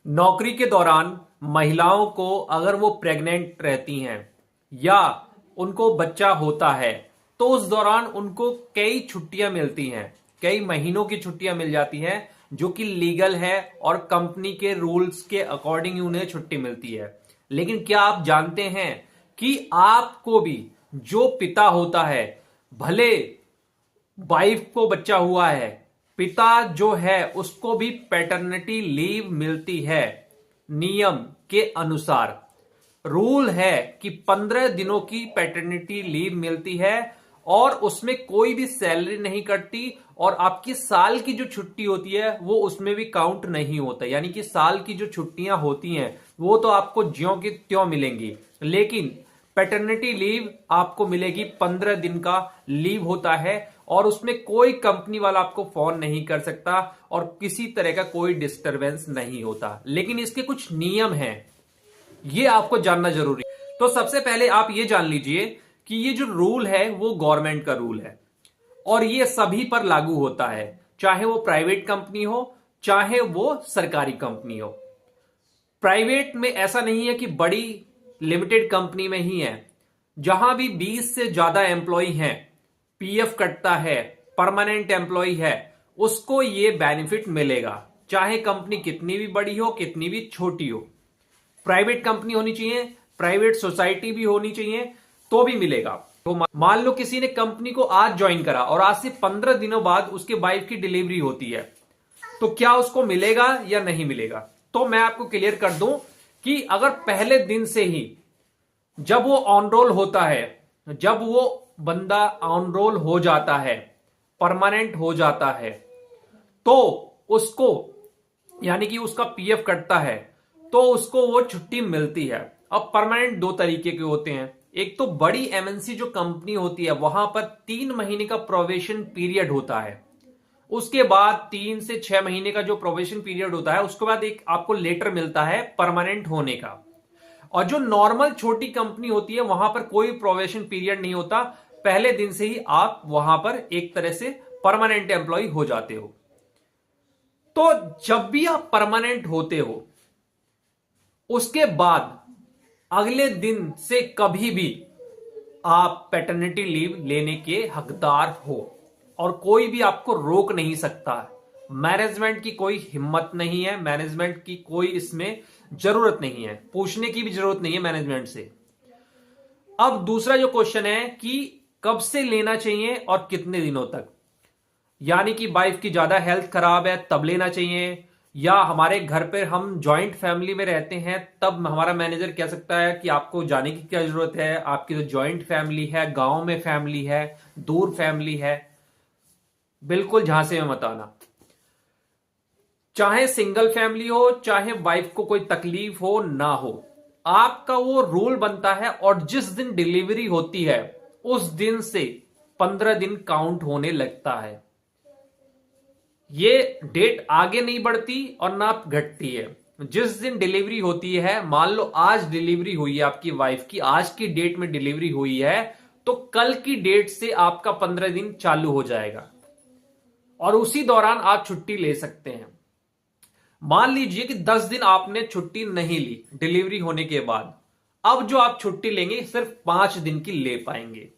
नौकरी के दौरान महिलाओं को अगर वो प्रेग्नेंट रहती हैं या उनको बच्चा होता है तो उस दौरान उनको कई छुट्टियां मिलती हैं, कई महीनों की छुट्टियां मिल जाती हैं जो कि लीगल है और कंपनी के रूल्स के अकॉर्डिंग उन्हें छुट्टी मिलती है। लेकिन क्या आप जानते हैं कि आपको भी जो पिता होता है, भले वाइफ को बच्चा हुआ है, पिता जो है उसको भी पैटर्निटी लीव मिलती है। नियम के अनुसार रूल है कि 15 दिनों की पैटर्निटी लीव मिलती है और उसमें कोई भी सैलरी नहीं कटती और आपकी साल की जो छुट्टी होती है वो उसमें भी काउंट नहीं होता। यानी कि साल की जो छुट्टियां होती हैं वो तो आपको ज्यों की त्यों मिलेंगी, लेकिन पैटर्निटी लीव आपको मिलेगी। 15 दिन का लीव होता है और उसमें कोई कंपनी वाला आपको फोन नहीं कर सकता और किसी तरह का कोई डिस्टरबेंस नहीं होता। लेकिन इसके कुछ नियम हैं, ये आपको जानना जरूरी है। तो सबसे पहले आप ये जान लीजिए कि ये जो रूल है वो गवर्नमेंट का रूल है और ये सभी पर लागू होता है, चाहे वो प्राइवेट कंपनी हो चाहे वो सरकारी कंपनी हो। प्राइवेट में ऐसा नहीं है कि बड़ी लिमिटेड कंपनी में ही है, जहां भी 20 से ज्यादा एम्प्लॉय हैं, पीएफ कटता है, परमानेंट एम्प्लॉय है, उसको ये बेनिफिट मिलेगा, चाहे कंपनी कितनी भी बड़ी हो कितनी भी छोटी हो। प्राइवेट कंपनी होनी चाहिए, प्राइवेट सोसाइटी भी होनी चाहिए तो भी मिलेगा। तो मान लो किसी ने कंपनी को आज ज्वाइन करा और आज से 15 दिनों बाद उसके वाइफ की डिलीवरी होती है, तो क्या उसको मिलेगा या नहीं मिलेगा? तो मैं आपको क्लियर कर दूं कि अगर पहले दिन से ही जब वो ऑन रोल होता है, जब वो बंदा ऑन रोल हो जाता है, परमानेंट हो जाता है, तो उसको यानी कि उसका पीएफ कटता है तो उसको वो छुट्टी मिलती है। अब परमानेंट दो तरीके के होते हैं, एक तो बड़ी एमएनसी जो कंपनी होती है वहां पर 3 महीने का प्रोबेशन पीरियड होता है, उसके बाद 3 से 6 महीने का जो प्रोबेशन पीरियड होता है उसके बाद एक आपको लेटर मिलता है परमानेंट होने का। और जो नॉर्मल छोटी कंपनी होती है वहां पर कोई प्रोबेशन पीरियड नहीं होता, पहले दिन से ही आप वहां पर एक तरह से परमानेंट एम्प्लॉय हो जाते हो। तो जब भी आप परमानेंट होते हो उसके बाद अगले दिन से कभी भी आप पैटर्निटी लीव लेने के हकदार हो और कोई भी आपको रोक नहीं सकता। मैनेजमेंट की कोई हिम्मत नहीं है, मैनेजमेंट की कोई इसमें जरूरत नहीं है, पूछने की भी जरूरत नहीं है मैनेजमेंट से। अब दूसरा जो क्वेश्चन है कि कब से लेना चाहिए और कितने दिनों तक, यानी कि वाइफ की ज्यादा हेल्थ खराब है तब लेना चाहिए, या हमारे घर पर हम जॉइंट फैमिली में रहते हैं तब हमारा मैनेजर कह सकता है कि आपको जाने की क्या जरूरत है, आपकी तो जॉइंट फैमिली है, गांव में फैमिली है, दूर फैमिली है। बिल्कुल झांसे में मत आना। चाहे सिंगल फैमिली हो चाहे वाइफ को कोई तकलीफ हो ना हो, आपका वो रूल बनता है और जिस दिन डिलीवरी होती है उस दिन से 15 दिन काउंट होने लगता है। ये डेट आगे नहीं बढ़ती और ना घटती है। जिस दिन डिलीवरी होती है, मान लो आज डिलीवरी हुई है आपकी वाइफ की, आज की डेट में डिलीवरी हुई है, तो कल की डेट से आपका 15 दिन चालू हो जाएगा और उसी दौरान आप छुट्टी ले सकते हैं। मान लीजिए कि 10 दिन आपने छुट्टी नहीं ली डिलीवरी होने के बाद, अब जो आप छुट्टी लेंगे सिर्फ 5 दिन की ले पाएंगे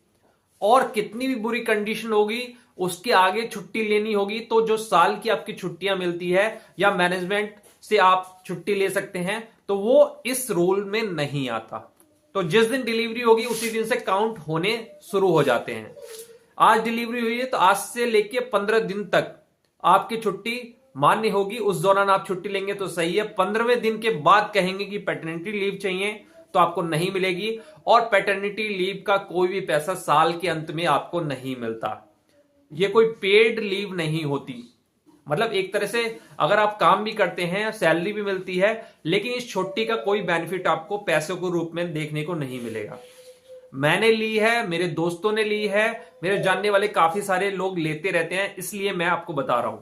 और कितनी भी बुरी कंडीशन होगी उसके आगे छुट्टी लेनी होगी तो जो साल की आपकी छुट्टियां मिलती है या मैनेजमेंट से आप छुट्टी ले सकते हैं तो वो इस रूल में नहीं आता। तो जिस दिन डिलीवरी होगी उसी दिन से काउंट होने शुरू हो जाते हैं। आज डिलीवरी हुई है तो आज से लेके 15 दिन तक आपकी छुट्टी मान्य होगी, उस दौरान आप छुट्टी लेंगे तो सही है। 15वें दिन के बाद कहेंगे कि पैटर्निटी लीव चाहिए तो आपको नहीं मिलेगी और पैटर्निटी लीव का कोई भी पैसा साल के अंत में आपको नहीं मिलता। ये कोई पेड लीव नहीं होती, मतलब एक तरह से अगर आप काम भी करते हैं सैलरी भी मिलती है, लेकिन इस छुट्टी का कोई बेनिफिट आपको पैसों के रूप में देखने को नहीं मिलेगा। मैंने ली है, मेरे दोस्तों ने ली है, मेरे जानने वाले काफी सारे लोग लेते रहते हैं, इसलिए मैं आपको बता रहा हूं।